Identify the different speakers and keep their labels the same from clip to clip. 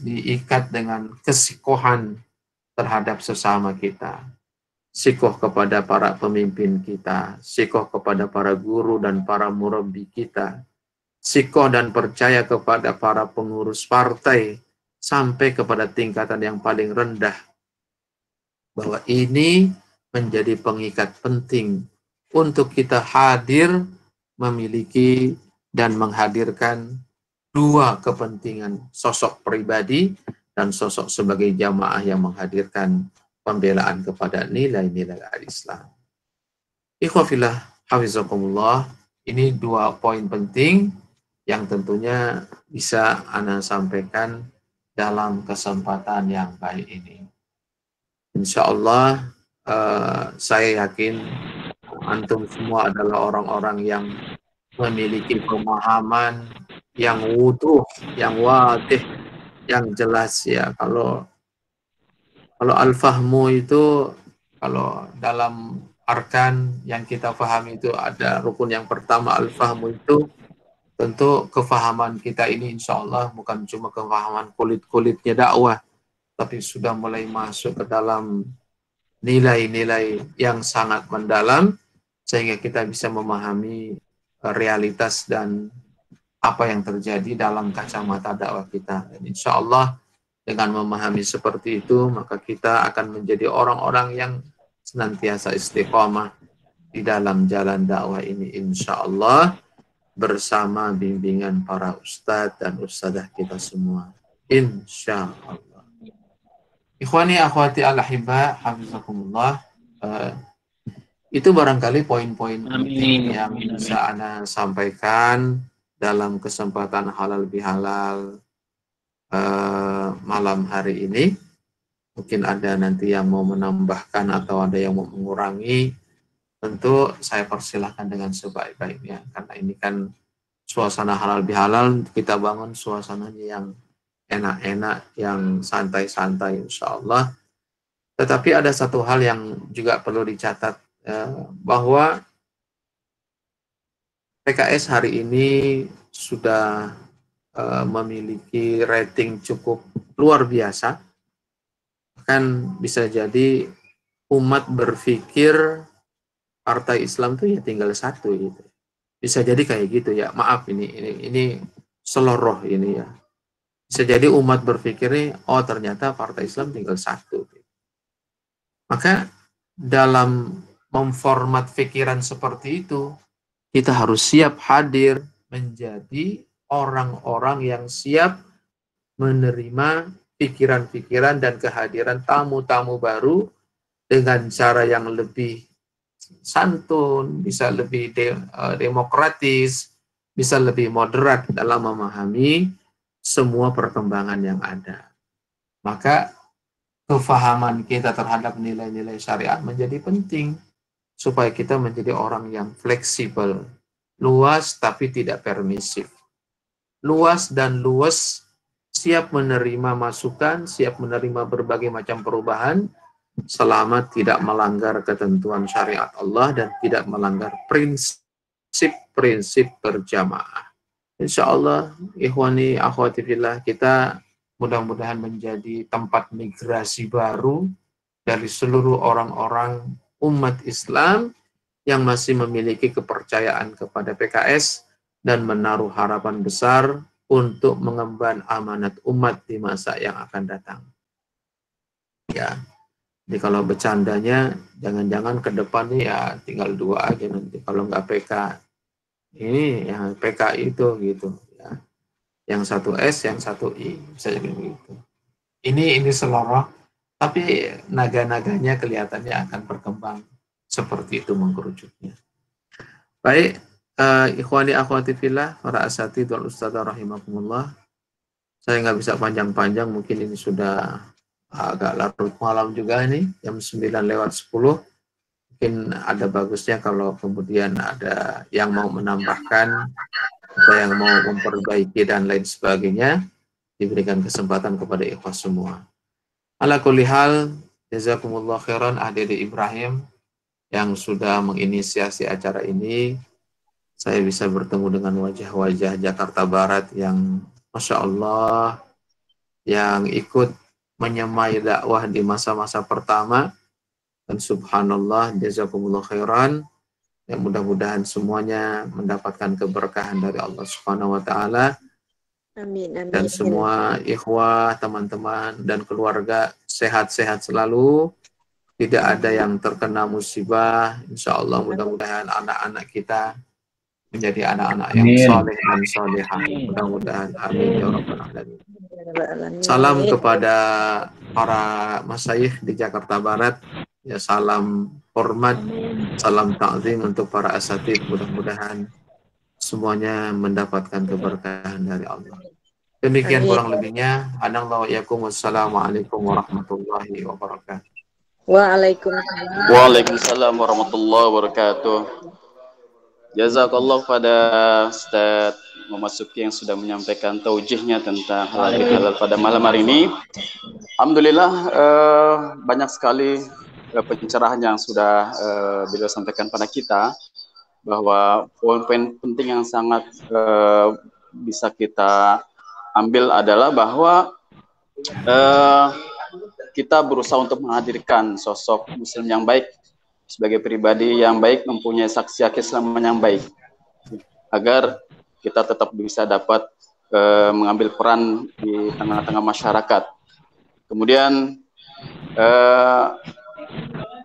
Speaker 1: diikat dengan kesikohan terhadap sesama kita. Sikoh kepada para pemimpin kita, sikoh kepada para guru dan para murabbi kita, sikoh dan percaya kepada para pengurus partai, sampai kepada tingkatan yang paling rendah, bahwa ini menjadi pengikat penting untuk kita hadir, memiliki dan menghadirkan dua kepentingan, sosok pribadi dan sosok sebagai jamaah yang menghadirkan pembelaan kepada nilai-nilai al-Islam. Ikhwafillah hafizakumullah, ini dua poin penting yang tentunya bisa Ana sampaikan dalam kesempatan yang baik ini. Insya Allah saya yakin antum semua adalah orang-orang yang memiliki pemahaman yang wuduh, yang wadih, yang jelas ya. Kalau al-fahmu itu, kalau dalam arkan yang kita pahami itu ada rukun yang pertama al-fahmu itu, tentu kefahaman kita ini insya Allah bukan cuma kefahaman kulit-kulitnya dakwah, tapi sudah mulai masuk ke dalam nilai-nilai yang sangat mendalam, sehingga kita bisa memahami realitas dan apa yang terjadi dalam kacamata dakwah kita. Dan insya Allah dengan memahami seperti itu, maka kita akan menjadi orang-orang yang senantiasa istiqamah di dalam jalan dakwah ini, insya Allah, bersama bimbingan para ustadz dan ustadzah kita semua, insya Allah. Ikhwani akhwati al-ahibba, hafizakumullah, itu barangkali poin-poin penting yang bisa Ana sampaikan dalam kesempatan halal bihalal malam hari ini. Mungkin ada nanti yang mau menambahkan atau ada yang mau mengurangi, tentu saya persilahkan dengan sebaik-baiknya, karena ini kan suasana halal bihalal, kita bangun suasananya yang enak-enak, yang santai-santai insya Allah. Tetapi ada satu hal yang juga perlu dicatat, bahwa PKS hari ini sudah memiliki rating cukup luar biasa. Kan bisa jadi umat berpikir partai Islam tuh ya tinggal satu gitu. Bisa jadi kayak gitu ya. Maaf ini seloroh ini ya. Bisa jadi umat berpikirnya, oh ternyata partai Islam tinggal satu. Maka dalam memformat pikiran seperti itu, kita harus siap hadir menjadi orang-orang yang siap menerima pikiran-pikiran dan kehadiran tamu-tamu baru dengan cara yang lebih santun, bisa lebih demokratis, bisa lebih moderat dalam memahami semua perkembangan yang ada. Maka kefahaman kita terhadap nilai-nilai syariat menjadi penting supaya kita menjadi orang yang fleksibel, luas tapi tidak permisif. Luas dan luas, siap menerima masukan, siap menerima berbagai macam perubahan, selama tidak melanggar ketentuan syariat Allah dan tidak melanggar prinsip-prinsip berjamaah. Insya Allah, ikhwani akhwati fillah, kita mudah-mudahan menjadi tempat migrasi baru dari seluruh orang-orang umat Islam yang masih memiliki kepercayaan kepada PKS dan menaruh harapan besar untuk mengemban amanat umat di masa yang akan datang. Ya, jadi kalau bercandanya, jangan-jangan ke depan nih ya tinggal dua aja nanti. Kalau nggak PK, ini yang PK itu gitu. Ya. Yang satu S, yang satu I, bisa jadi begitu. Ini seloroh, tapi naga-naganya kelihatannya akan berkembang seperti itu mengkerucutnya. Baik, ikhwani akhwati fillah, para asatidz wal ustadzah rahimakumullah. Saya nggak bisa panjang-panjang, mungkin ini sudah agak larut malam juga ini, jam 9:10. Mungkin ada bagusnya kalau kemudian ada yang mau menambahkan, atau yang mau memperbaiki dan lain sebagainya, diberikan kesempatan kepada ikhwas semua. Ala kulli hal, jazakumullah khairan Adik Ibrahim yang sudah menginisiasi acara ini. Saya bisa bertemu dengan wajah-wajah Jakarta Barat yang Masya Allah yang ikut menyemai dakwah di masa-masa pertama. Dan subhanallah, jazakumullah khairan. Ya, mudah-mudahan semuanya mendapatkan keberkahan dari Allah Subhanahu wa taala.
Speaker 2: Amin, amin.
Speaker 1: Dan semua ikhwah, teman-teman dan keluarga sehat-sehat selalu. Tidak ada yang terkena musibah. Insya Allah mudah-mudahan anak-anak kita menjadi anak-anak yang saleh dan salihah. Mudah-mudahan amin ya rabbal alamin. Salam kepada para masyayikh di Jakarta Barat. Ya, salam hormat, salam ta'zim untuk para asatid. Mudah-mudahan semuanya mendapatkan keberkahan dari Allah. Demikian kurang lebihnya. Wassalamualaikum warahmatullahi wabarakatuh.
Speaker 2: Waalaikumsalam.
Speaker 3: Waalaikumsalam warahmatullahi wabarakatuh. Jazakallah pada Ustaz Memasuki yang sudah menyampaikan taujihnya tentang halal pada malam hari ini. Alhamdulillah banyak sekali pencerahan yang sudah beliau sampaikan pada kita, bahwa poin-poin penting yang sangat bisa kita ambil adalah bahwa kita berusaha untuk menghadirkan sosok muslim yang baik sebagai pribadi yang baik, mempunyai saksi keislaman yang baik, agar kita tetap bisa dapat mengambil peran di tengah-tengah masyarakat. Kemudian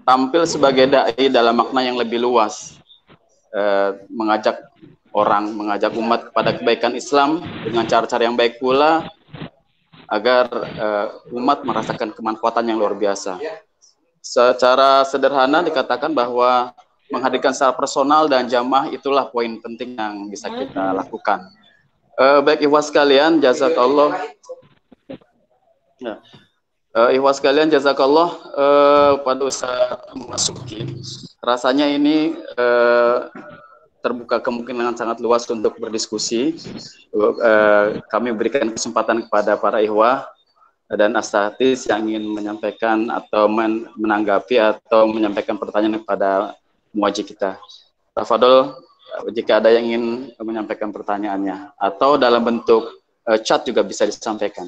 Speaker 3: tampil sebagai dai dalam makna yang lebih luas, mengajak orang, mengajak umat kepada kebaikan Islam dengan cara-cara yang baik pula, agar umat merasakan kemanfaatan yang luar biasa. Secara sederhana dikatakan bahwa menghadirkan secara personal dan jamaah itulah poin penting yang bisa kita lakukan. Baik ikhwah sekalian, jazakallah. Ya. Ikhwah sekalian, jazakallah pada Ustaz Memasuki. Rasanya ini terbuka kemungkinan sangat luas untuk berdiskusi. Kami berikan kesempatan kepada para ikhwah dan asatidz yang ingin menyampaikan atau menanggapi atau menyampaikan pertanyaan kepada muwajih kita. Tafadhol, jika ada yang ingin menyampaikan pertanyaannya, atau dalam bentuk chat juga bisa disampaikan.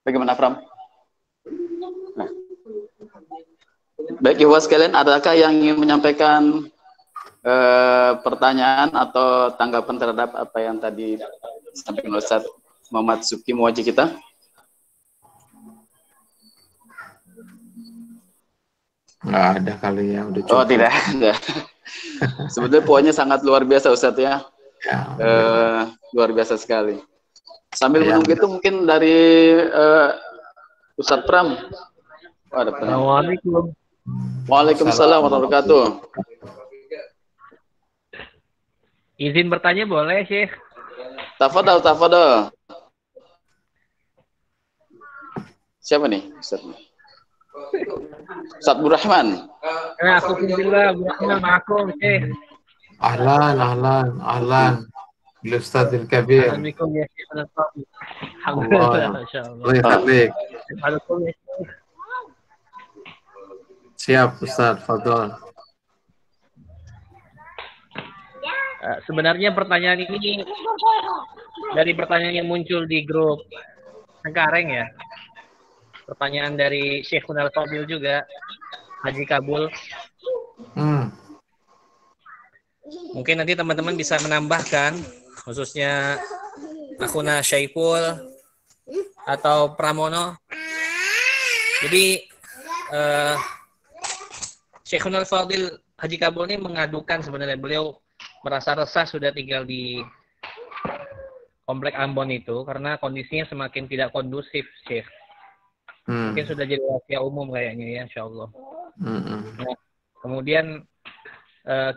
Speaker 3: Bagaimana, Pram? Nah. Baik, ikhwah sekalian, adakah yang ingin menyampaikan pertanyaan atau tanggapan terhadap apa yang tadi disampaikan oleh Ustaz Memasuki muwajih kita?
Speaker 1: Nggak ada kali ya, udah cukup.
Speaker 3: Oh, tidak ada. Sebetulnya poinnya sangat luar biasa, Ustadz ya. Luar biasa sekali. Sambil menunggu itu mungkin dari Ustadz Pram.
Speaker 4: Assalamualaikum.
Speaker 3: Waalaikumsalam warahmatullahi wabarakatuh.
Speaker 4: Izin bertanya boleh, Syekh?
Speaker 3: Tafadhol, tafadhol. Siapa nih, Ustadz? Ustadz Burrahman.
Speaker 4: Aku Alhamdulillah, Burrahman ma'akum, Syekh.
Speaker 1: Ahlan. Ustadzil Kabir.
Speaker 4: Assalamualaikum ya Syekh. Alhamdulillah, masyaallah. Assalamualaikum ya Syekh.
Speaker 1: Siap, Ustaz, fadhol.
Speaker 4: Sebenarnya pertanyaan ini dari pertanyaan yang muncul di grup Cengkareng ya. Pertanyaan dari Syekh Kunal Fadil juga, Haji Kabul. Mungkin nanti teman-teman bisa menambahkan, khususnya Akhuna Syaiful atau Pramono. Jadi Syekh Kunal Fadil Haji Kabul ini mengadukan sebenarnya beliau merasa resah sudah tinggal di komplek Ambon itu karena kondisinya semakin tidak kondusif, Syekh. Mungkin sudah jadi rahasia umum kayaknya ya, insyaallah. Nah, kemudian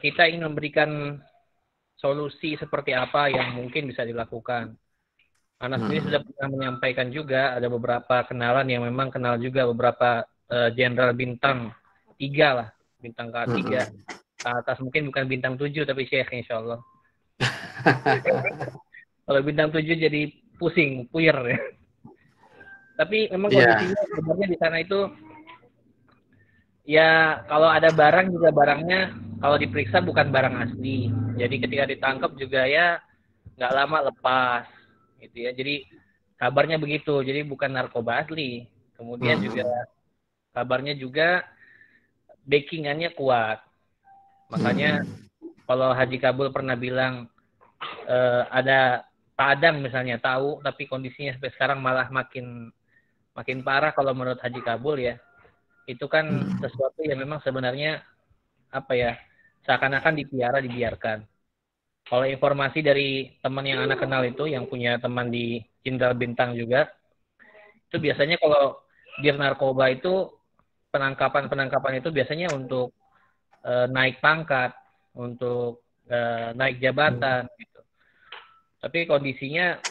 Speaker 4: kita ingin memberikan solusi seperti apa yang mungkin bisa dilakukan. Anas sendiri sudah pernah menyampaikan juga ada beberapa kenalan yang memang kenal juga beberapa jenderal bintang 3 lah, bintang K3. Ke atas mungkin bukan bintang 7 tapi Syekh insyaallah. Kalau bintang 7 jadi pusing, puyer ya. Tapi memang
Speaker 1: Iya.
Speaker 4: kondisinya sebenarnya di sana itu ya kalau ada barang juga barangnya kalau diperiksa bukan barang asli. Jadi ketika ditangkap juga ya nggak lama lepas gitu ya. Jadi kabarnya begitu. Jadi bukan narkoba asli. Kemudian juga kabarnya juga backingannya kuat. Makanya kalau Haji Kabul pernah bilang ada Pak Adang misalnya tahu tapi kondisinya sampai sekarang malah makin parah kalau menurut Haji Kabul ya. Itu kan sesuatu yang memang sebenarnya apa ya, seakan-akan dibiarkan. Kalau informasi dari teman yang anak kenal itu, yang punya teman di Jenderal Bintang juga, itu biasanya kalau dir narkoba itu penangkapan itu biasanya untuk naik pangkat, untuk naik jabatan gitu. Tapi kondisinya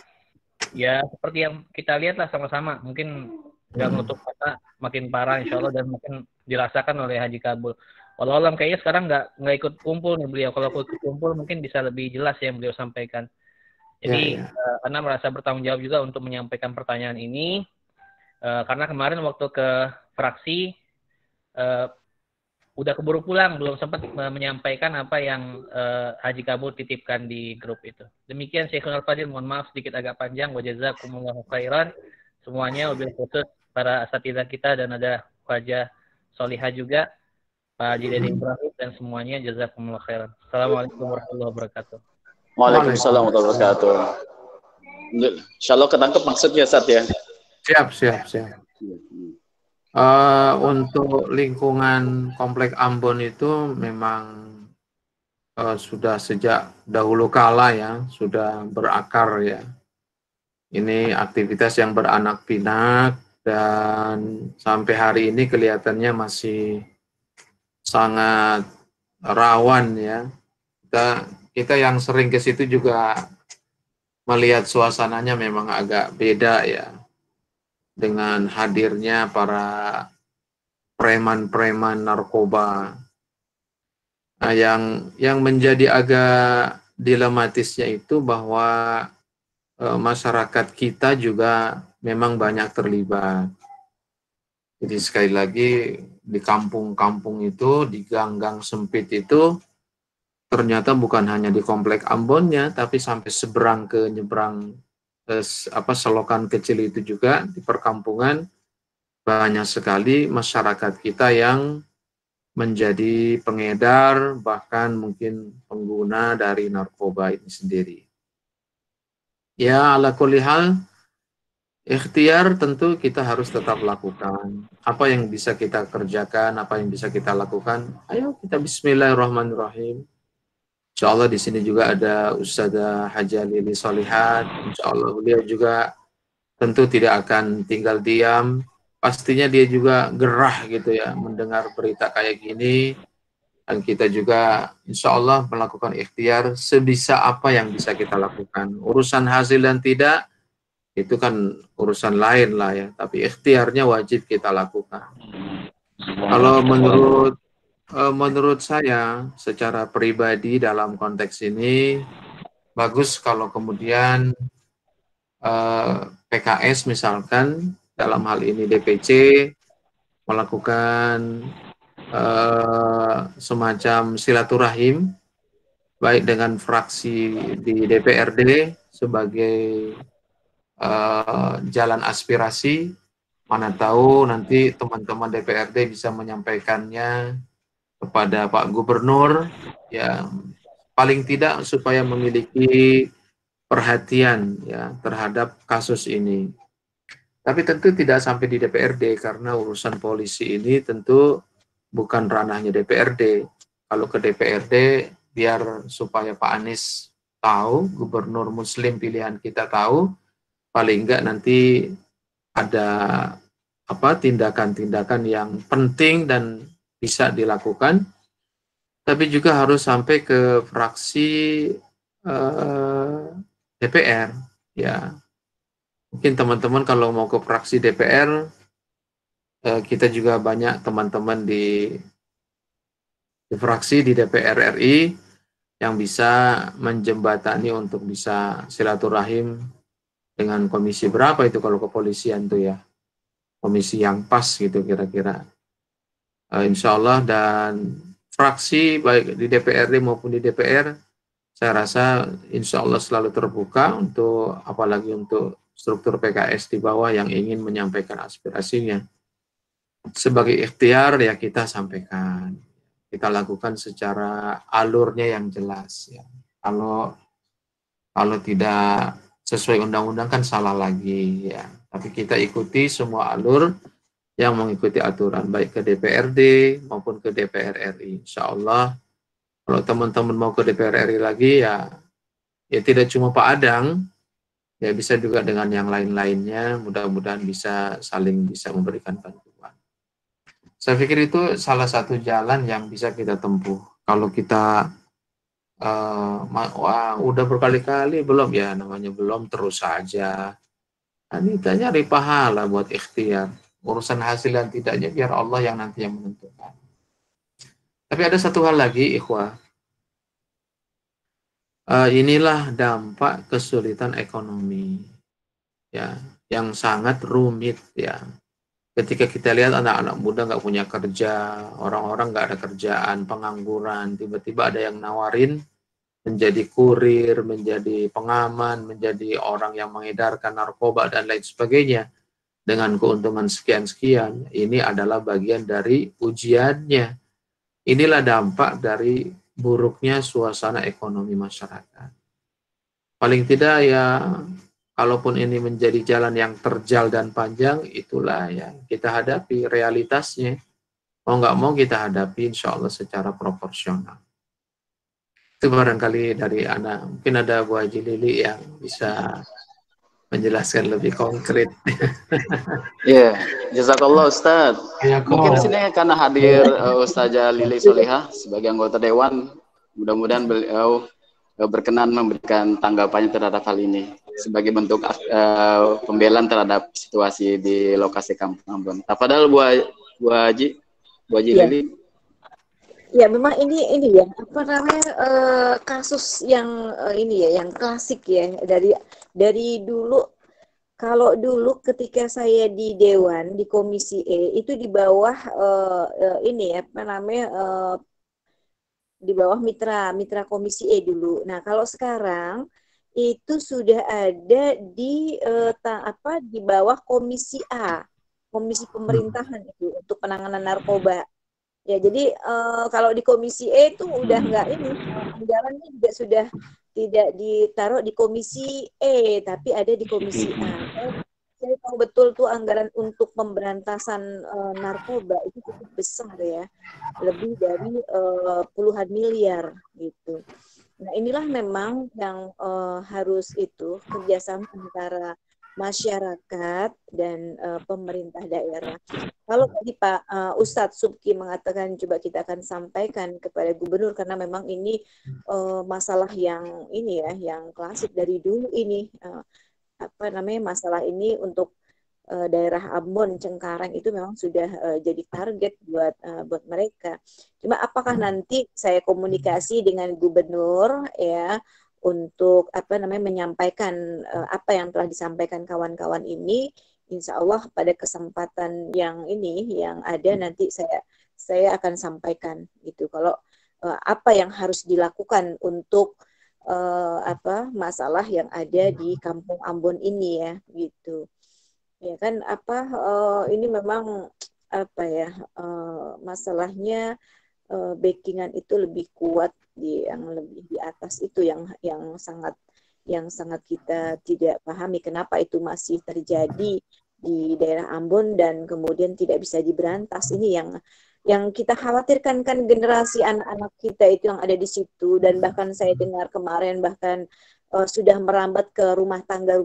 Speaker 4: ya seperti yang kita lihat lah sama-sama, mungkin nggak menutup mata makin parah insya Allah dan mungkin dirasakan oleh Haji Kabul. Walau alam kayaknya sekarang nggak ikut kumpul nih beliau. Kalau ikut kumpul mungkin bisa lebih jelas yang beliau sampaikan. Jadi Ana merasa bertanggung jawab juga untuk menyampaikan pertanyaan ini karena kemarin waktu ke fraksi udah keburu pulang, belum sempat menyampaikan apa yang Haji Kabul titipkan di grup itu. Demikian Syekhul Al-Fadil, mohon maaf sedikit agak panjang. Wa jazakumullahu khairan semuanya, wabil khusus para asatidzah kita dan ada Wajah Solihah juga, Pak Haji Dede Ibrahim dan semuanya, jazakumullahu khairan. Assalamualaikum warahmatullahi wabarakatuh.
Speaker 3: Waalaikumsalam warahmatullahi wabarakatuh. Insyaallah ketangkep maksudnya Ustaz ya.
Speaker 1: Siap. Untuk lingkungan Komplek Ambon itu memang sudah sejak dahulu kala ya, sudah berakar ya. Ini aktivitas yang beranak pinak dan sampai hari ini kelihatannya masih sangat rawan ya. Kita yang sering ke situ juga melihat suasananya memang agak beda ya. Dengan hadirnya para preman-preman narkoba. Nah, yang menjadi agak dilematisnya itu bahwa masyarakat kita juga memang banyak terlibat. Jadi sekali lagi di kampung-kampung itu, di gang-gang sempit itu, ternyata bukan hanya di Komplek Ambonnya, tapi sampai seberang ke nyebrang selokan kecil itu juga di perkampungan banyak sekali masyarakat kita yang menjadi pengedar bahkan mungkin pengguna dari narkoba ini sendiri. Ya, ala kulli hal, ikhtiar tentu kita harus tetap lakukan. Apa yang bisa kita kerjakan, apa yang bisa kita lakukan, ayo kita bismillahirrahmanirrahim. Insya Allah di sini juga ada Ustazah Haja Lili Solihat. Insya Allah beliau juga tentu tidak akan tinggal diam. Pastinya dia juga gerah gitu ya mendengar berita kayak gini. Dan kita juga insya Allah melakukan ikhtiar sebisa apa yang bisa kita lakukan. Urusan hasil dan tidak, itu kan urusan lain lah ya. Tapi ikhtiarnya wajib kita lakukan. Kalau menurut saya secara pribadi dalam konteks ini bagus kalau kemudian PKS misalkan dalam hal ini DPC melakukan semacam silaturahim baik dengan fraksi di DPRD sebagai jalan aspirasi, mana tahu nanti teman-teman DPRD bisa menyampaikannya kepada Pak Gubernur, ya paling tidak supaya memiliki perhatian ya terhadap kasus ini. Tapi tentu tidak sampai di DPRD karena urusan polisi ini tentu bukan ranahnya DPRD. Kalau ke DPRD biar supaya Pak Anies tahu, Gubernur Muslim pilihan kita tahu, paling enggak nanti ada tindakan-tindakan yang penting dan bisa dilakukan, tapi juga harus sampai ke fraksi DPR. Ya, mungkin teman-teman kalau mau ke fraksi DPR, kita juga banyak teman-teman di fraksi di DPR RI yang bisa menjembatani untuk bisa silaturahim dengan komisi berapa itu kalau kepolisian tuh ya. komisi yang pas gitu kira-kira. Insya Allah, dan fraksi baik di DPRD maupun di DPR, saya rasa insya Allah selalu terbuka untuk apalagi untuk struktur PKS di bawah yang ingin menyampaikan aspirasinya. Sebagai ikhtiar ya kita sampaikan, kita lakukan secara alurnya yang jelas ya. Kalau tidak sesuai undang-undang kan salah lagi ya. Tapi kita ikuti semua alur yang mengikuti aturan baik ke DPRD maupun ke DPR RI. Insya Allah kalau teman-teman mau ke DPR RI lagi ya tidak cuma Pak Adang, ya bisa juga dengan yang lain-lainnya. Mudah-mudahan bisa saling bisa memberikan bantuan. Saya pikir itu salah satu jalan yang bisa kita tempuh. Kalau kita udah berkali-kali belum ya, namanya belum terus saja. Kita nyari pahala buat ikhtiar. Urusan hasil dan tidaknya biar Allah yang nanti yang menentukan. Tapi ada satu hal lagi, ikhwah. Inilah dampak kesulitan ekonomi, ya, yang sangat rumit, ya. Ketika kita lihat anak-anak muda nggak punya kerja, orang-orang nggak ada kerjaan, pengangguran, tiba-tiba ada yang nawarin menjadi kurir, menjadi pengaman, menjadi orang yang mengedarkan narkoba dan lain sebagainya. Dengan keuntungan sekian-sekian, ini adalah bagian dari ujiannya. Inilah dampak dari buruknya suasana ekonomi masyarakat. Paling tidak ya, kalaupun ini menjadi jalan yang terjal dan panjang, itulah yang kita hadapi realitasnya. Mau nggak mau kita hadapi insya Allah secara proporsional. Itu barangkali dari anak. Mungkin ada Bu Haji Lili yang bisa menjelaskan lebih konkret.
Speaker 3: Iya, jazakallah Ustaz.
Speaker 1: Ya,
Speaker 3: Mungkin di sini karena hadir Ustazah Lili Solihah sebagai anggota Dewan, mudah-mudahan beliau berkenan memberikan tanggapannya terhadap hal ini sebagai bentuk pembelaan terhadap situasi di lokasi Kampung Ambon. Padahal Bu Haji
Speaker 2: Ya.
Speaker 3: Lili.
Speaker 2: Ya, memang ini ya apa namanya kasus yang ini ya yang klasik ya dari dulu. Kalau dulu ketika saya di Dewan di Komisi E itu di bawah ini ya apa namanya di bawah mitra Komisi E dulu. Nah, kalau sekarang itu sudah ada di di bawah Komisi A, Komisi Pemerintahan itu untuk penanganan narkoba. Ya, jadi kalau di Komisi E itu udah nggak ini, anggarannya juga sudah tidak ditaruh di Komisi E, tapi ada di Komisi A. Saya tahu betul tuh anggaran untuk pemberantasan narkoba itu cukup besar ya, lebih dari puluhan miliar gitu. Nah, inilah memang yang harus itu kerjasama antara masyarakat dan pemerintah daerah. Kalau tadi Pak Ustadz Subki mengatakan coba kita akan sampaikan kepada gubernur karena memang ini masalah yang ini ya, yang klasik dari dulu ini masalah ini untuk daerah Ambon, Cengkareng itu memang sudah jadi target buat mereka. Cuma apakah nanti saya komunikasi dengan gubernur ya untuk menyampaikan apa yang telah disampaikan kawan-kawan ini, insya Allah pada kesempatan yang ada nanti saya akan sampaikan gitu. Kalau apa yang harus dilakukan untuk masalah yang ada di Kampung Ambon ini ya gitu. Ya kan ini memang masalahnya backingan itu lebih kuat yang lebih di atas itu yang sangat kita tidak pahami kenapa itu masih terjadi di daerah Ambon dan kemudian tidak bisa diberantas. Ini yang kita khawatirkan kan generasi anak-anak kita itu yang ada di situ dan bahkan saya dengar kemarin bahkan sudah merambat ke rumah tangga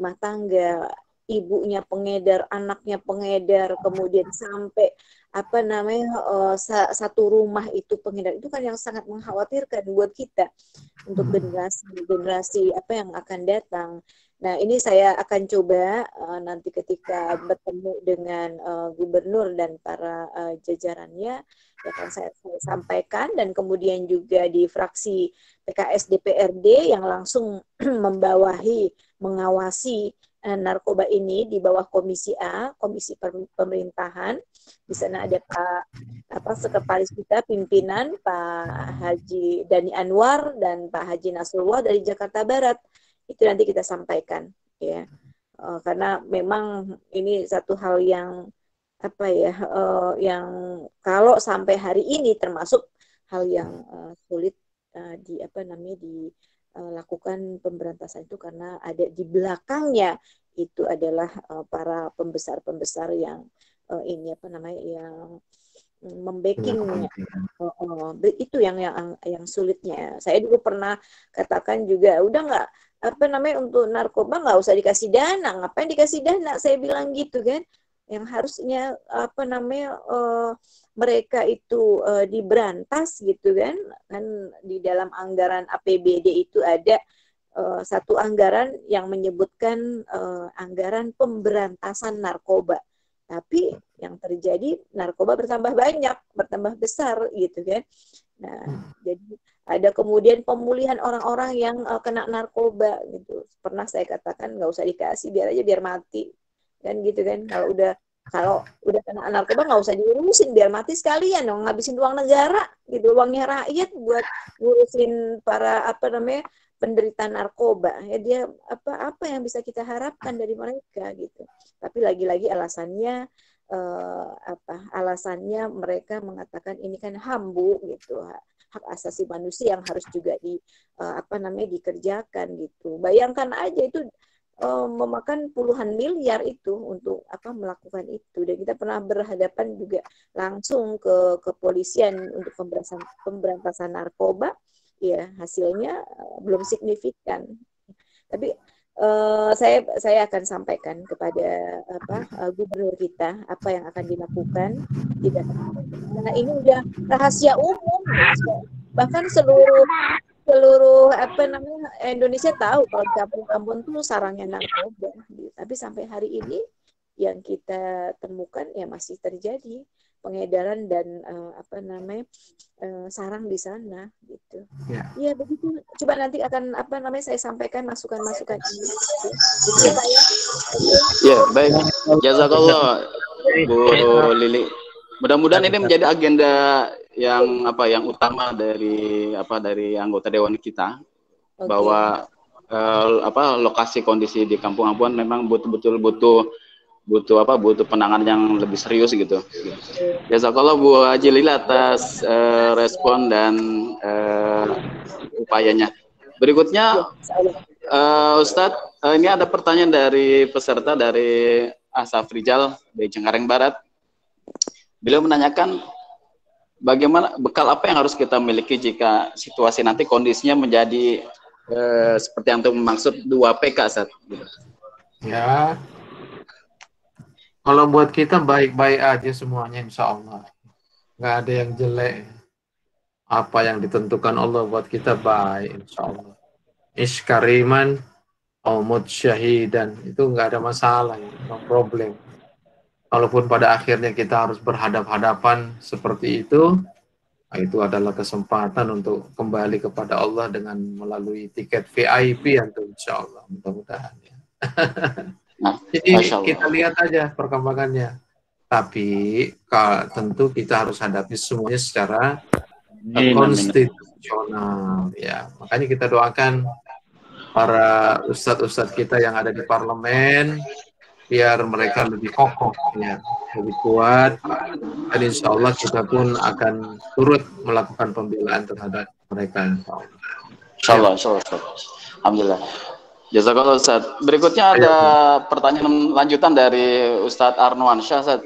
Speaker 2: ibunya pengedar, anaknya pengedar, kemudian sampai satu rumah itu pengedar. Itu kan yang sangat mengkhawatirkan buat kita untuk generasi yang akan datang. Nah, ini saya akan coba nanti ketika bertemu dengan gubernur dan para jajarannya akan saya sampaikan dan kemudian juga di fraksi PKS DPRD yang langsung mengawasi narkoba ini di bawah Komisi A, Komisi Pemerintahan. Di sana ada sekretaris kita pimpinan Pak Haji Dani Anwar dan Pak Haji Nasrullah dari Jakarta Barat. Itu nanti kita sampaikan, ya. Karena memang ini satu hal yang yang kalau sampai hari ini termasuk hal yang sulit dilakukan pemberantasan itu, karena ada di belakangnya itu adalah para pembesar-pembesar yang yang membacking itu yang sulitnya. Saya dulu pernah katakan juga, udah nggak untuk narkoba nggak usah dikasih dana, ngapain dikasih dana, saya bilang gitu kan. Yang harusnya mereka itu diberantas gitu kan di dalam anggaran APBD itu ada satu anggaran yang menyebutkan anggaran pemberantasan narkoba, tapi yang terjadi narkoba bertambah banyak, bertambah besar gitu kan. Nah, jadi ada kemudian pemulihan orang-orang yang kena narkoba gitu. Pernah saya katakan nggak usah dikasih, biar mati kan gitu kan. Kalau udah kena narkoba nggak usah diurusin, biar mati sekalian dong, ngabisin uang negara gitu, uangnya rakyat buat ngurusin para penderita narkoba. Ya dia apa yang bisa kita harapkan dari mereka gitu. Tapi lagi-lagi alasannya alasannya mereka mengatakan ini kan HAM, Bu, gitu, hak asasi manusia yang harus juga dikerjakan gitu. Bayangkan aja itu memakan puluhan miliar itu untuk melakukan itu, dan kita pernah berhadapan juga langsung ke kepolisian untuk pemberantasan narkoba, ya hasilnya belum signifikan. Tapi saya akan sampaikan kepada gubernur kita apa yang akan dilakukan, tidak, karena ini udah rahasia umum, bahkan seluruh Indonesia tahu kalau kampung-kampung itu sarangnya narkoba. Tapi sampai hari ini yang kita temukan ya masih terjadi pengedaran dan sarang di sana gitu. Ya begitu. Coba nanti akan saya sampaikan masukan-masukan ini. Gitu, Pak, ya.
Speaker 3: Ya, baik. Jazakallah Bu Lili. Mudah-mudahan ini menjadi agenda yang utama dari anggota dewan kita, bahwa lokasi kondisi di Kampung Ampuan memang betul-betul butuh penanganan yang lebih serius gitu. Jazakallah Bu Haji Lili atas respon dan upayanya. Berikutnya Ustadz, ini ada pertanyaan dari peserta dari Asaf Rijal dari Cengkareng Barat. Beliau menanyakan bagaimana bekal apa yang harus kita miliki jika situasi nanti kondisinya menjadi seperti yang maksud 2PK saat gitu.
Speaker 1: Ya, kalau buat kita baik-baik aja semuanya, insya Allah. Nggak ada yang jelek. Apa yang ditentukan Allah buat kita baik, insya Allah. Iskariman, omud syahidan, itu nggak ada masalah, no problem. Walaupun pada akhirnya kita harus berhadap-hadapan seperti itu adalah kesempatan untuk kembali kepada Allah dengan melalui tiket VIP untuk insya Allah, mudah-mudahan ya. Jadi kita lihat aja perkembangannya. Tapi tentu kita harus hadapi semuanya secara konstitusional ya. Makanya kita doakan para ustadz-ustadz kita yang ada di parlemen biar mereka lebih kokoh ya, lebih kuat, dan insya Allah kita pun akan turut melakukan pembelaan terhadap mereka.
Speaker 3: Insya Allah. Alhamdulillah. Jazakallah Ustaz. Berikutnya ada pertanyaan lanjutan dari Ustadz Arnuan Syah, Ustaz.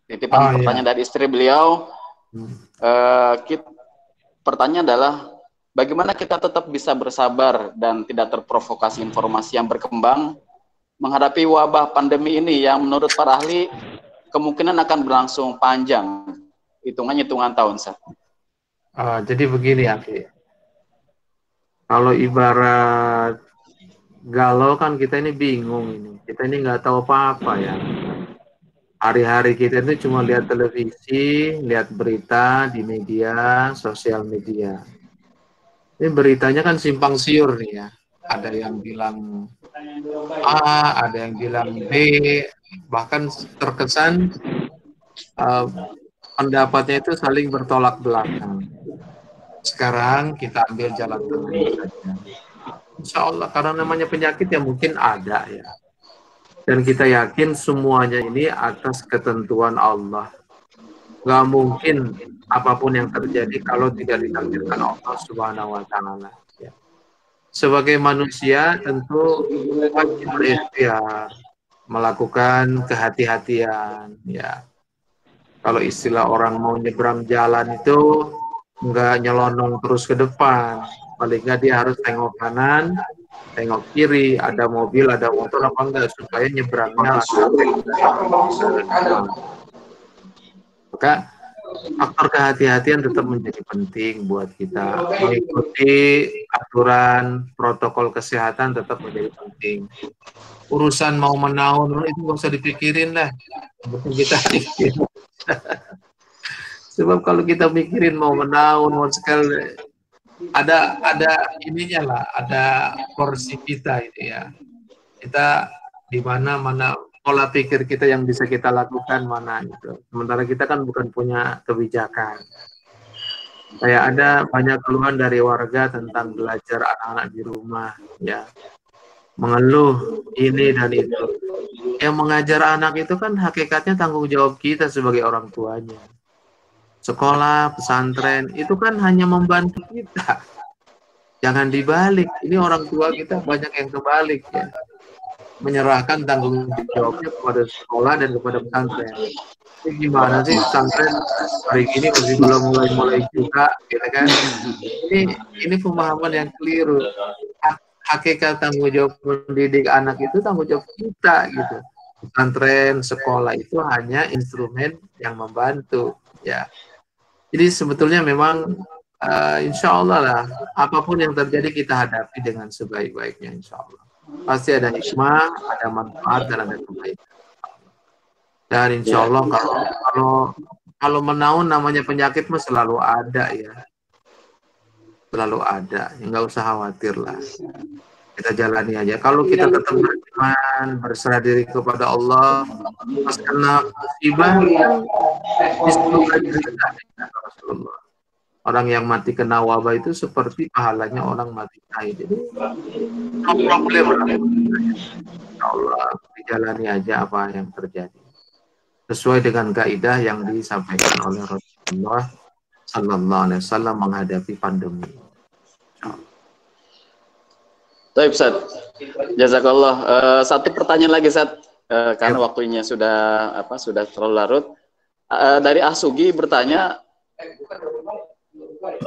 Speaker 3: Titipan pertanyaan dari istri beliau. Pertanyaan adalah, bagaimana kita tetap bisa bersabar dan tidak terprovokasi informasi yang berkembang menghadapi wabah pandemi ini yang menurut para ahli kemungkinan akan berlangsung panjang, hitungan tahun, Ustaz.
Speaker 1: Jadi begini, Aki. Kalau ibarat galau kan kita ini bingung ini. Kita ini nggak tahu apa-apa ya. Hari-hari kita itu cuma lihat televisi, lihat berita di media, sosial media. Ini beritanya kan simpang siur nih ya. ada yang bilang A, ada yang bilang B, bahkan terkesan pendapatnya itu saling bertolak belakang. Sekarang kita ambil jalan tengah saja. Insya Allah, karena namanya penyakit ya mungkin ada ya. Dan kita yakin semuanya ini atas ketentuan Allah. Gak mungkin apapun yang terjadi kalau tidak ditakdirkan Allah Subhanahu wa Ta'ala. Ya. Sebagai manusia tentu wajib berikhtiar, melakukan kehati-hatian. Ya. Kalau istilah orang mau nyebrang jalan itu nggak nyelonong terus ke depan, paling nggak dia harus tengok kanan, tengok kiri, ada mobil, ada motor apa enggak, supaya nyebrangnya maka faktor kehati-hatian tetap menjadi penting buat kita. Mengikuti aturan protokol kesehatan tetap menjadi penting. Urusan mau menaun itu nggak usah dipikirin lah, penting kita pikir. Sebab kalau kita mikirin mau menaun, mau sekali ada ininya lah, ada porsi kita itu ya. Kita di mana pola pikir kita yang bisa kita lakukan mana gitu. Sementara kita kan bukan punya kebijakan. Kayak ada banyak keluhan dari warga tentang belajar anak-anak di rumah ya. Mengeluh ini dan itu. Yang mengajar anak itu kan hakikatnya tanggung jawab kita sebagai orang tuanya. Sekolah, pesantren, itu kan hanya membantu kita. Jangan dibalik. Ini orang tua kita banyak yang kebalik ya. Menyerahkan tanggung jawabnya kepada sekolah dan kepada pesantren. Ini gimana sih pesantren hari ini masih belum mulai juga, gitu kan? Ini pemahaman yang keliru. Hakikat tanggung jawab mendidik anak itu tanggung jawab kita gitu. Pesantren, sekolah itu hanya instrumen yang membantu ya. Jadi sebetulnya memang insya Allah lah apapun yang terjadi kita hadapi dengan sebaik-baiknya insya Allah. Pasti ada hikmah, ada manfaat dan ada kebaikan. Dan insya Allah kalau menaun namanya penyakit mah selalu ada ya. Selalu ada, nggak usah khawatir lah. Kita jalani aja. Kalau kita tetap beriman, berserah diri kepada Allah, pas kena musibah, disebutkan cerita Rasulullah. Orang yang mati kena wabah itu seperti pahalanya orang mati haid. Jadi, no problem lah. Ya Allah, dijalani aja apa yang terjadi. Sesuai dengan kaidah yang disampaikan oleh Rasulullah Sallallahu Alaihi Wasallam menghadapi pandemi.
Speaker 3: Baik, Ustaz. Jazakallah. Satu pertanyaan lagi, Ustaz. Karena waktunya sudah terlalu larut. Dari Asugi bertanya,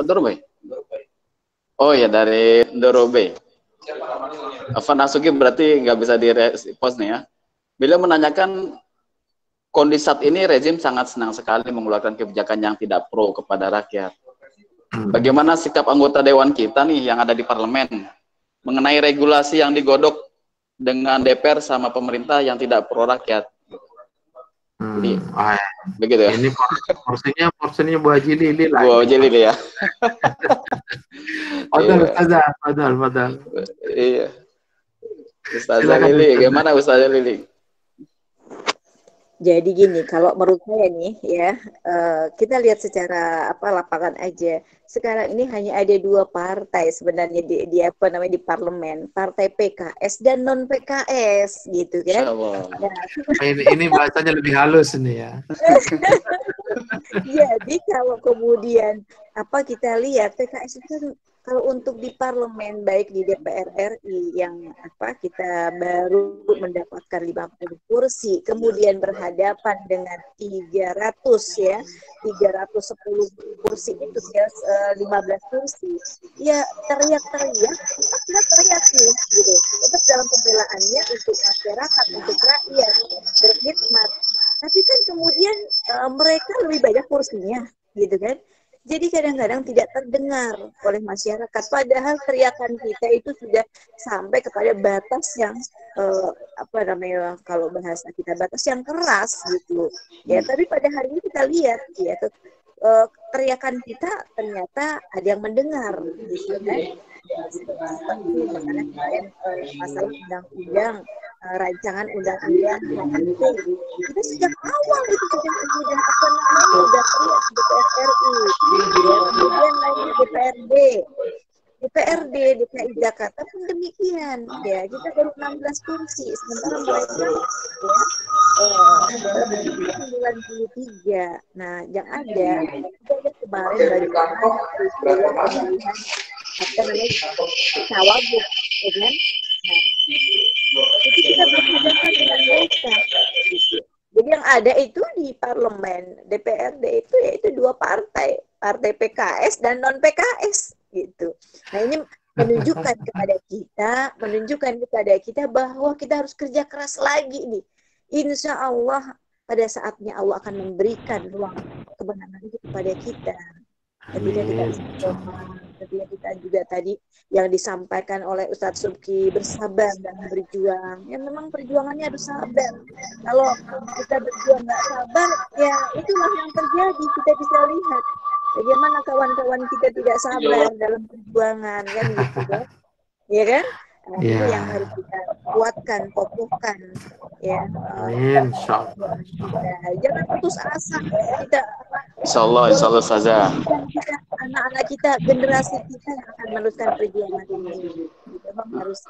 Speaker 3: Dorobe. Oh ya, dari Dorobe. Afan Asugi berarti nggak bisa di-repost nih ya. Beliau menanyakan, kondisi saat ini rezim sangat senang sekali mengeluarkan kebijakan yang tidak pro kepada rakyat. Bagaimana sikap anggota dewan kita nih yang ada di parlemen mengenai regulasi yang digodok dengan DPR sama pemerintah yang tidak pro rakyat? Jadi, begitu ya.
Speaker 1: Ini porsinya Bu Haji Lili lah.
Speaker 3: Bu Haji Lili ya.
Speaker 1: Padahal.
Speaker 3: Iya. Ustazah Lili, gimana Ustazah Lili?
Speaker 2: Jadi gini, kalau menurut saya nih ya, kita lihat secara lapangan aja. Sekarang ini hanya ada dua partai sebenarnya di parlemen, partai PKS dan non PKS gitu kan.
Speaker 1: Nah, ini bahasanya lebih halus nih ya.
Speaker 2: Jadi kalau kemudian kita lihat PKS itu kalau untuk di parlemen baik di DPR RI yang kita baru mendapatkan 50 kursi, kemudian berhadapan dengan 310 kursi itu ya 15 kursi. Ya teriak-teriak, kita teriak nih gitu. Tetap dalam pembelaannya untuk masyarakat, untuk rakyat berkhidmat. Tapi kan kemudian mereka lebih banyak kursinya, gitu kan? Jadi kadang-kadang tidak terdengar oleh masyarakat. Padahal teriakan kita itu sudah sampai kepada batas yang kalau bahasa kita batas yang keras gitu. Ya, tapi pada hari ini kita lihat ya teriakan kita ternyata ada yang mendengar, gitu kan? Seperti misalnya kemarin masalah undang-undang rancangan undang-undang HIT, kita sejak awal itu sudah apa namanya sudah teriak DPR RI, ya, kemudian lainnya DPRD DKI Jakarta pun demikian, ya, kita baru 16 kursi sementara mereka ya 93. Nah, yang ada kita kemarin bagaimana peristiwa pemilihan apa namanya cawagup, ya kan? Nah, itu kita berhadapan dengan mereka. Gitu. Jadi yang ada itu di parlemen DPRD itu yaitu dua partai PKS dan non PKS gitu. Nah ini menunjukkan kepada kita bahwa kita harus kerja keras lagi nih. Insya Allah pada saatnya Allah akan memberikan ruang kemenangan itu kepada kita. Ketika kita istiqomah, ketika kita juga tadi yang disampaikan oleh Ustadz Subki bersabar dan berjuang. Ya memang perjuangannya harus sabar. Kalau kita berjuang nggak sabar, ya itulah yang terjadi. Kita bisa lihat bagaimana kawan-kawan kita tidak sabar dalam perjuangan, kan gitu ya. Ya kan? Nah, ini yang harus kita kuatkan, kokohkan, ya. Jangan putus asa. Kita
Speaker 3: Insyaallah Ustazah.
Speaker 2: Anak-anak kita, generasi kita yang akan meneruskan perjuangan ini. Memang harus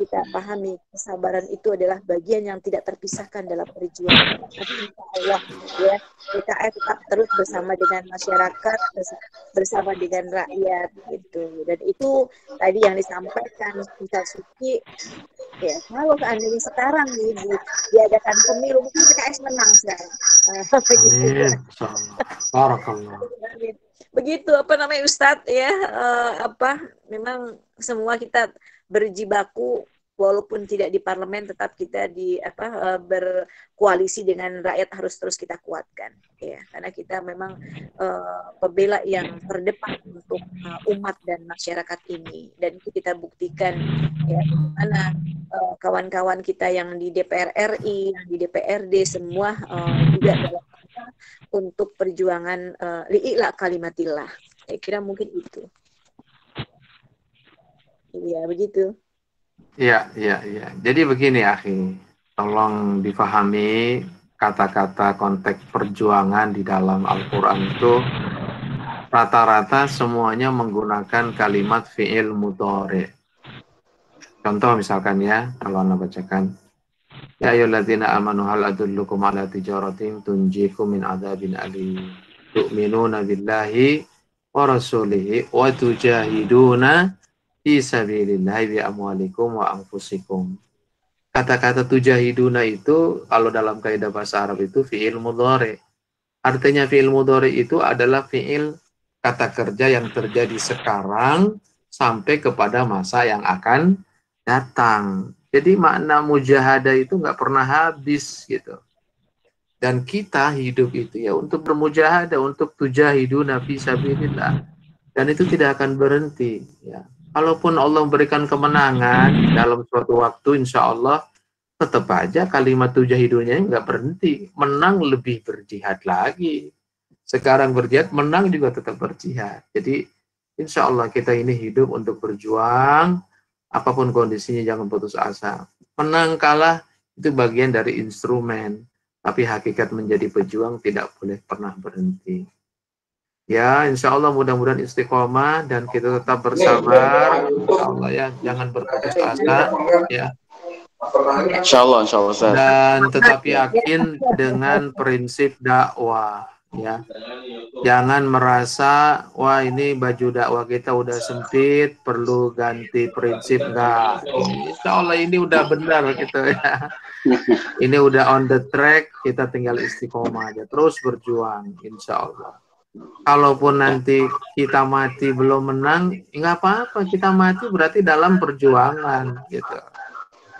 Speaker 2: kita pahami kesabaran itu adalah bagian yang tidak terpisahkan dalam perjuangan. Tapi insya Allah ya PKS tetap terus bersama dengan masyarakat, bersama dengan rakyat gitu. Dan itu tadi yang disampaikan Ustaz Suki, ya kalau seandainya sekarang nih diadakan pemilu mungkin PKS menang sekarang. Begitu apa namanya Ustadz ya, memang semua kita berjibaku walaupun tidak di parlemen tetap kita berkoalisi dengan rakyat harus terus kita kuatkan ya, karena kita memang pembela yang terdepan untuk umat dan masyarakat ini, dan itu kita buktikan ya bagaimana kawan-kawan kita yang di DPR RI, yang di DPRD semua juga dalam untuk perjuangan li'i'la kalimatillah. Saya kira mungkin itu. Iya, begitu.
Speaker 1: Iya. Jadi begini, akhi. Tolong difahami kata-kata konteks perjuangan di dalam Al-Quran itu rata-rata semuanya menggunakan kalimat fi'il mudhari. Contoh misalkan ya, kalau Anda bacakan. Ya ayyuhalladzina amanu hal adullukum ala tijaratin tunjikum min adzabin alim tu'minuna billahi wa rasulihi wa tujahiduna fi sabilillahi bi amwalikum wa anfusikum. Kata-kata tujahiduna itu kalau dalam kaidah bahasa Arab itu fi'il mudhari. Artinya fi'il mudhari itu adalah fi'il kata kerja yang terjadi sekarang sampai kepada masa yang akan datang. Jadi makna mujahadah itu nggak pernah habis gitu. Dan kita hidup itu ya untuk bermujahadah, untuk tujahiduna fi sabilillah. Dan itu tidak akan berhenti ya. Kalaupun Allah memberikan kemenangan dalam suatu waktu, insya Allah tetap aja kalimat tujahidunya nggak berhenti. Menang lebih berjihad lagi. Sekarang berjihad, menang juga tetap berjihad. Jadi insya Allah kita ini hidup untuk berjuang, apapun kondisinya jangan putus asa. Menang kalah itu bagian dari instrumen. Tapi hakikat menjadi pejuang tidak boleh pernah berhenti. Ya, insya Allah mudah-mudahan istiqomah dan kita tetap bersabar. Insya Allah ya, jangan berputus asa. Ya.
Speaker 3: Insya Allah.
Speaker 1: Dan tetap yakin dengan prinsip dakwah. Ya, jangan merasa wah ini baju dakwah kita udah sempit, perlu ganti prinsip. Enggak. Insya Allah ini udah benar gitu ya. Ini udah on the track, kita tinggal istiqomah aja, terus berjuang, insya Allah. Kalaupun nanti kita mati belum menang, nggak apa-apa, kita mati berarti dalam perjuangan gitu.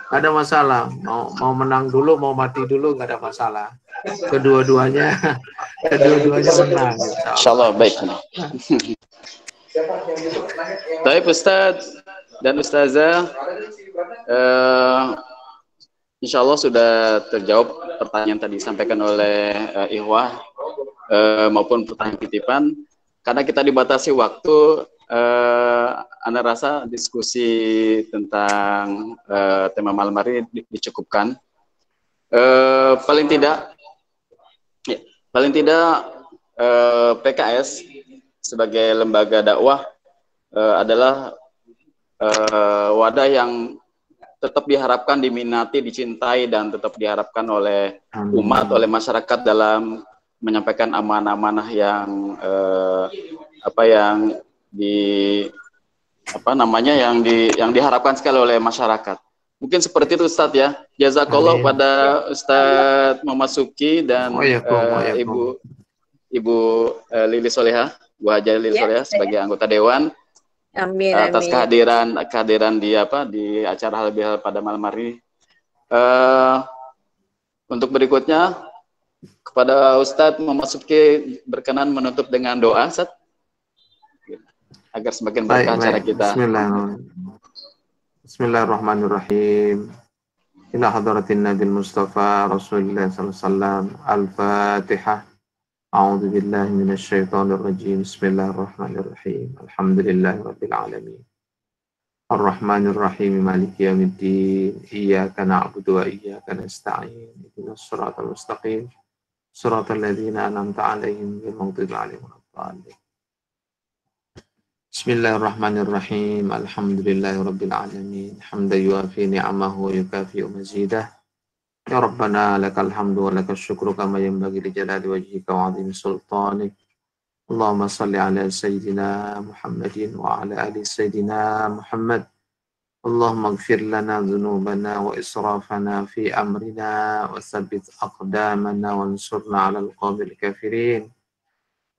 Speaker 1: Gak ada masalah, mau menang dulu, mau mati dulu nggak ada masalah. Kedua-duanya menang.
Speaker 3: Insya Allah baik. Baik Ustadz dan Ustazah, insya Allah sudah terjawab pertanyaan tadi disampaikan oleh Ikhwah. maupun pertanyaan titipan. Karena kita dibatasi waktu, Anda rasa diskusi tentang tema malam hari dicukupkan. Paling tidak PKS sebagai lembaga dakwah adalah wadah yang tetap diharapkan diminati, dicintai, dan tetap diharapkan oleh umat, oleh masyarakat dalam menyampaikan amanah-amanah yang yang diharapkan sekali oleh masyarakat. Mungkin seperti itu Ustadz ya. Jazakallah pada Ustadz Memasuki dan Ibu Lili Soleha, Bu Haja Lili Soleha sebagai anggota Dewan.
Speaker 2: Amin,
Speaker 3: atas
Speaker 2: amin.
Speaker 3: kehadiran di acara halal bihalal pada malam hari. Untuk berikutnya kepada Ustadz Memasuki berkenan menutup dengan doa, Ustadz, agar semakin berkah acara kita.
Speaker 1: Bismillahirrahmanirrahim. Ila hadratin Nabil Mustafa Rasulullah sallallahu alaihi wasallam. Al-Fatihah. A'udzu billahi minasy syaithanir rajim. Bismillahirrahmanirrahim. Alhamdulillahi rabbil alamin. Ar-Rahmanir Rahim. Maliki yaumiddin. Iyyaka na'budu wa iyyaka nasta'in. Ihdinas siratal mustaqim. Siratal ladzina an'amta 'alaihim ghairil maghdubi 'alaihim waladdallin. Bismillahirrahmanirrahim. Alhamdulillahi rabbil alamin. Hamdan yuafi ni'amahu wa yukafi'u mazidah. Ya Rabbana lakal hamdu wa lakal syukru kama yanbaghi li jalali wajhika wa 'azimi sultanik. Allahumma salli ala sayyidina Muhammadin wa ala ali sayyidina Muhammad. Allahumma ighfir lana dhunubana wa israfana fi amrina wa tsabbit aqdamana wa ansurna 'alal qawmil kafirin.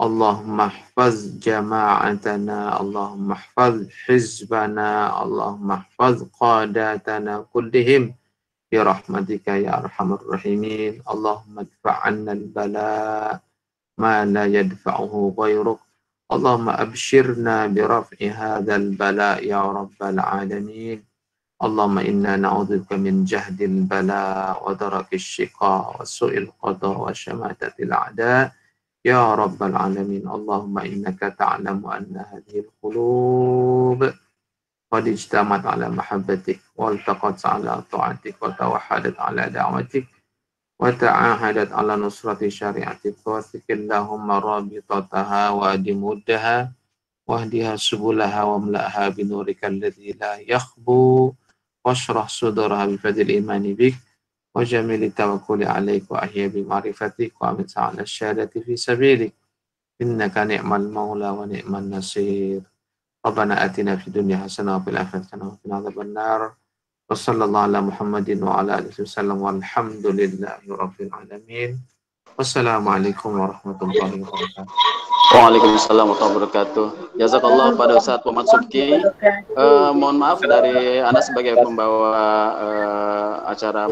Speaker 1: Allahumma ihfaz jama'atana, Allahumma ihfaz hizbana, Allahumma ihfaz qadatana kullihim bi rahmatika ya arhamar rahimin. Allahumma adfa' 'anna al-bala ma la yadfa'uhu ghayruk. Allahumma abshirna bi raf'i hadzal bala ya rabbal alamin. Allahumma inna na'udzubika min jahdil bala wa darakis shiqa wa su'il qada wa syamatatil a'da. Ya Rabbal Alamin. Allahumma innaka ta'lamu anna hadhil qulub qad ijtamat ala mahabbatik wal taqat ala ta'atik wa tawahadat ala da'watik wa ta'ahadat ala nusrati syari'atik wa tikillahumma rabitataha wa dimuddaha wahdiha subulaha wa mla'ha binurika alladhi la yakhbu washrah suduraha bifadil imani bik wa jamili tawakkuli alaik wa ahya bi ma'rifatik wa amin sa'ala syahadati fi sabilik innaka ni'mal maula wa ni'mal nasir. Rabbana atina fid dunya hasanah wa fil akhirati hasanah wa qina adzabannar. Wa sallallahu ala Muhammadin wa ala alihi wasallam walhamdulillahi rabbil alamin. Wassalamualaikum warahmatullahi wabarakatuh.
Speaker 3: Waalaikumsalam warahmatullahi wabarakatuh. Jazakallah pada Ustadz Muhammad Subki. Mohon maaf dari Anda sebagai pembawa acara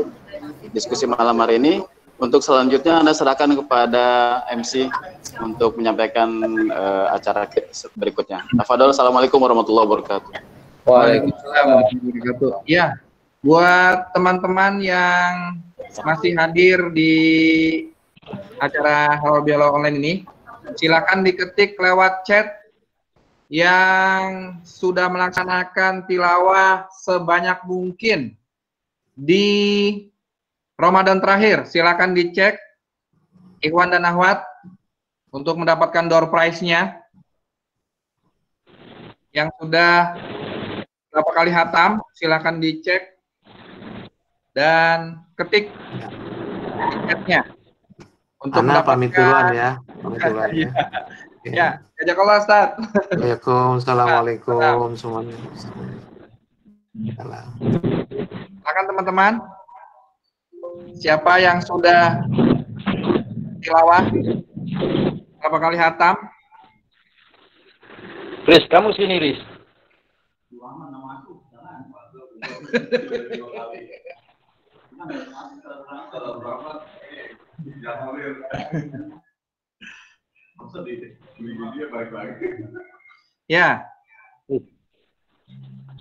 Speaker 3: diskusi malam hari ini. Untuk selanjutnya Anda serahkan kepada MC untuk menyampaikan acara berikutnya. Tafadhol. Assalamualaikum warahmatullahi wabarakatuh.
Speaker 5: Waalaikumsalam warahmatullahi wabarakatuh. Ya, buat teman-teman yang masih hadir di acara halal bihalal online ini, silakan diketik lewat chat yang sudah melaksanakan tilawah sebanyak mungkin di Ramadan terakhir. Silakan dicek Ikhwan dan Akhwat untuk mendapatkan door prize-nya. Yang sudah berapa kali hatam, silakan dicek dan ketik tiketnya untuk
Speaker 1: pamit duluan ya.
Speaker 5: Ya, jazakallah Ustaz.
Speaker 1: Waalaikumsalam semuanya.
Speaker 5: Silakan teman-teman. Siapa yang sudah tilawah berapa kali hatam?
Speaker 4: Riz, kamu sini Riz.
Speaker 5: Ya.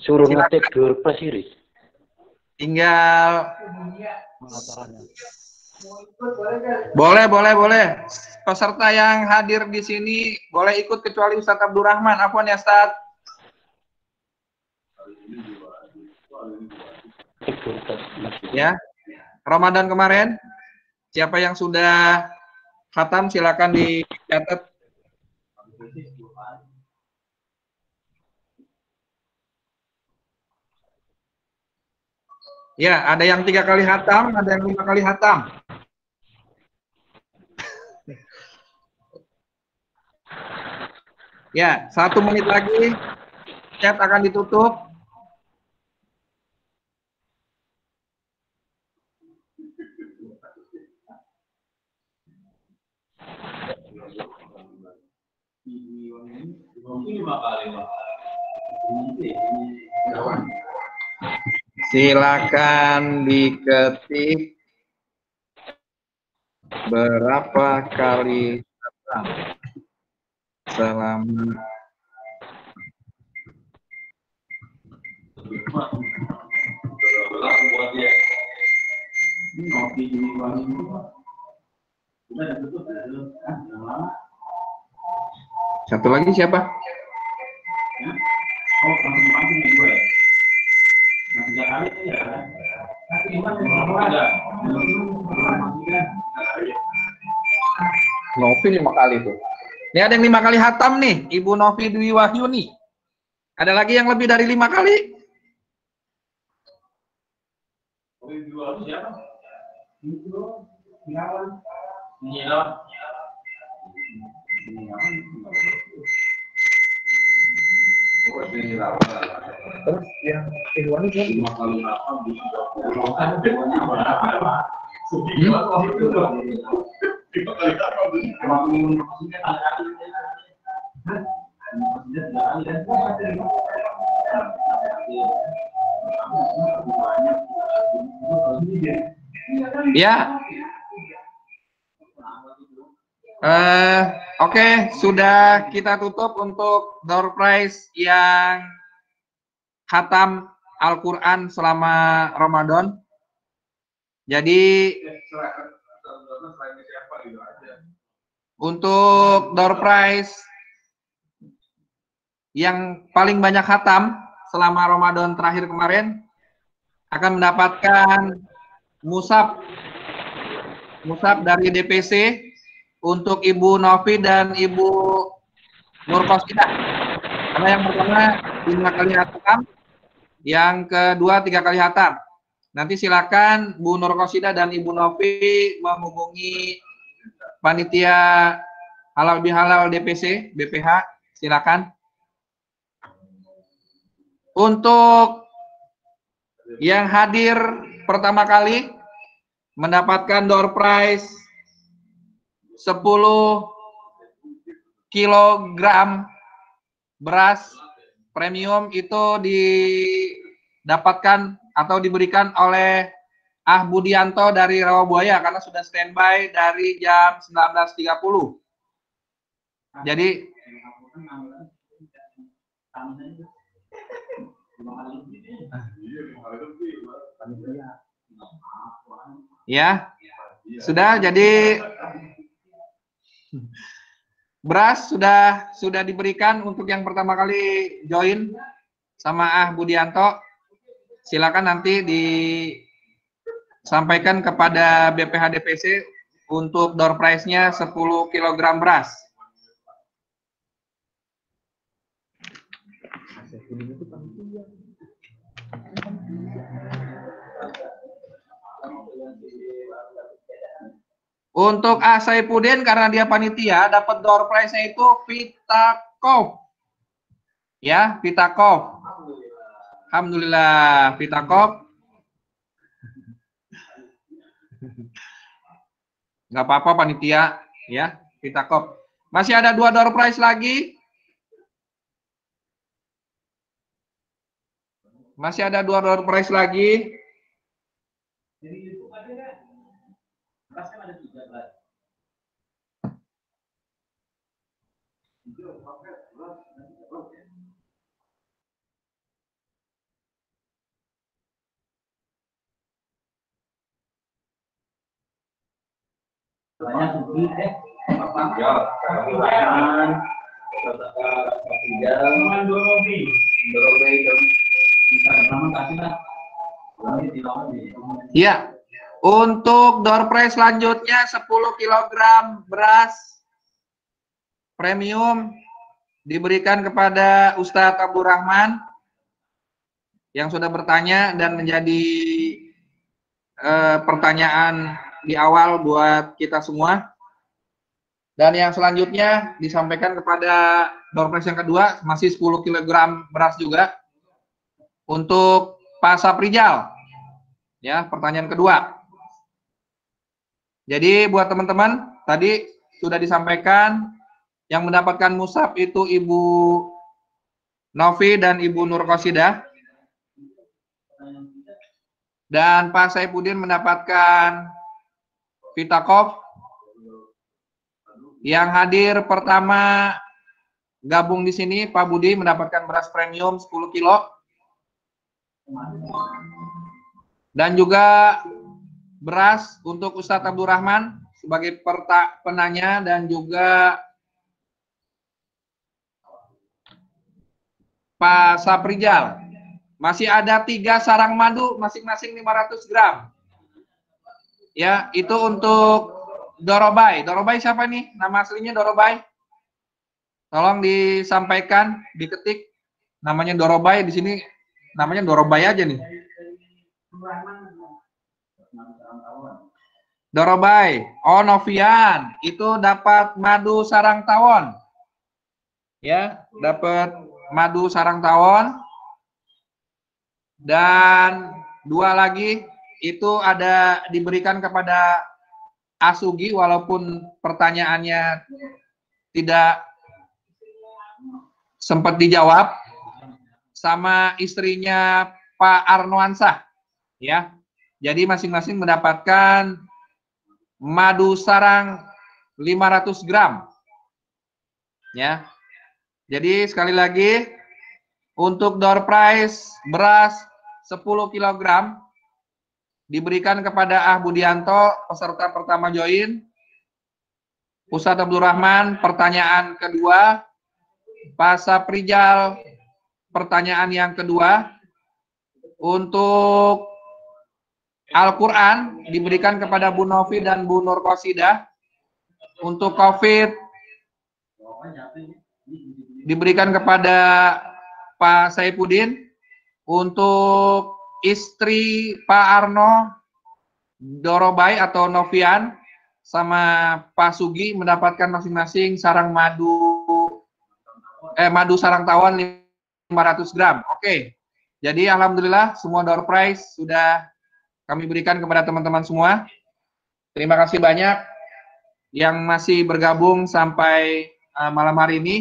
Speaker 4: Suruh ngetik door prize Riz.
Speaker 5: Tinggal boleh. peserta yang hadir di sini boleh ikut kecuali Ustadz Abdurrahman. Afwan ya Ustadz. Ya, Ramadan kemarin siapa yang sudah khatam silakan dicatat. Ya, ada yang 3 kali khatam, ada yang 5 kali khatam. Ya, 1 menit lagi chat akan ditutup. Silakan diketik berapa kali khatam selama satu lagi siapa? Novi 5 kali tuh. Ini ada yang 5 kali hatam nih, Ibu Novi Dwi Wahyuni. Ada lagi yang lebih dari 5 kali? Terus yang Ikhwan itu 5 kali hatam di 30. Ya. Oke, sudah kita tutup untuk door prize yang khatam Al-Quran selama Ramadan. Jadi untuk door prize yang paling banyak khatam selama Ramadan terakhir kemarin akan mendapatkan musab dari DPC untuk Ibu Novi dan Ibu Nur Qasidah. Karena yang pertama 5 kali khatam, yang kedua 3 kali khatam. Nanti silakan Bu Nur Qasidah dan Ibu Novi menghubungi panitia Halal Bihalal DPC BPH, silakan. Untuk yang hadir pertama kali mendapatkan door prize 10 kilogram beras premium itu didapatkan atau diberikan oleh Ah Budianto dari Rawabuaya karena sudah standby dari jam 19.30. Jadi ya, sudah, jadi beras sudah diberikan untuk yang pertama kali join sama Ah Budianto. Silakan nanti disampaikan kepada BPH DPC untuk door prize-nya 10 kg beras. Untuk A Saipudin karena dia panitia dapat door prize-nya itu Vitakov. Ya, Vitakov. Alhamdulillah Vitakov. Nggak apa-apa panitia, ya, Vitakov. Masih ada 2 door prize lagi. Masih ada 2 door prize lagi. Banyak Ya, untuk door prize selanjutnya 10 kg beras premium diberikan kepada Ustadz Abdul Rahman yang sudah bertanya dan menjadi pertanyaan di awal buat kita semua. Dan yang selanjutnya disampaikan kepada door prize yang kedua, masih 10 kg beras juga untuk Pak Saprijal. Ya, pertanyaan kedua. Jadi buat teman-teman, tadi sudah disampaikan yang mendapatkan mushaf itu Ibu Novi dan Ibu Nur Qasidah. Dan Pak Saifuddin mendapatkan Vitakov. Yang hadir pertama gabung di sini Pak Budi mendapatkan beras premium 10 kilo. Dan juga beras untuk Ustadz Abdul Rahman sebagai penanya dan juga Pak Saprijal. Masih ada 3 sarang madu masing-masing 500 gram. Ya, itu untuk Dorobai. Dorobai siapa nih? Nama aslinya Dorobai? Tolong disampaikan, diketik namanya Dorobai di sini. Namanya Dorobai aja nih. Dorobai. Oh, Novian. Itu dapat madu sarang tawon. Ya, dapat madu sarang tawon. Dan 2 lagi itu ada diberikan kepada Asugi walaupun pertanyaannya tidak sempat dijawab, sama istrinya Pak Arnoansah, ya. Jadi masing-masing mendapatkan madu sarang 500 gram, ya. Jadi sekali lagi untuk door prize beras 10 kg diberikan kepada Ah Budianto, peserta pertama join. Ustadz Abdul Rahman, pertanyaan kedua. Pak Saprijal, pertanyaan yang kedua. Untuk Al-Quran diberikan kepada Bu Novi dan Bu Nur Qasidah. Untuk COVID diberikan kepada Pak Saifuddin. Untuk istri Pak Arno, Dorobai atau Novian, sama Pak Sugi mendapatkan masing-masing sarang madu sarang tawon 500 gram. Oke. Jadi alhamdulillah semua door prize sudah kami berikan kepada teman-teman semua. Terima kasih banyak yang masih bergabung sampai malam hari ini.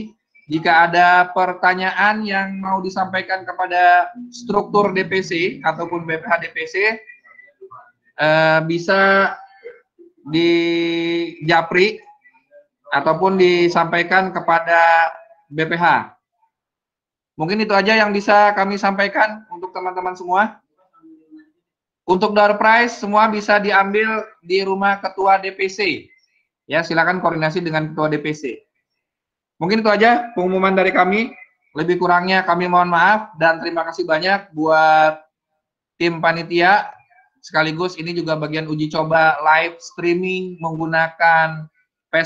Speaker 5: Jika ada pertanyaan yang mau disampaikan kepada struktur DPC ataupun BPH DPC, bisa di japri ataupun disampaikan kepada BPH. Mungkin itu aja yang bisa kami sampaikan untuk teman-teman semua. Untuk door prize semua bisa diambil di rumah ketua DPC. Ya, silakan koordinasi dengan ketua DPC. Mungkin itu aja pengumuman dari kami. Lebih kurangnya kami mohon maaf dan terima kasih banyak buat tim panitia. Sekaligus ini juga bagian uji coba live streaming menggunakan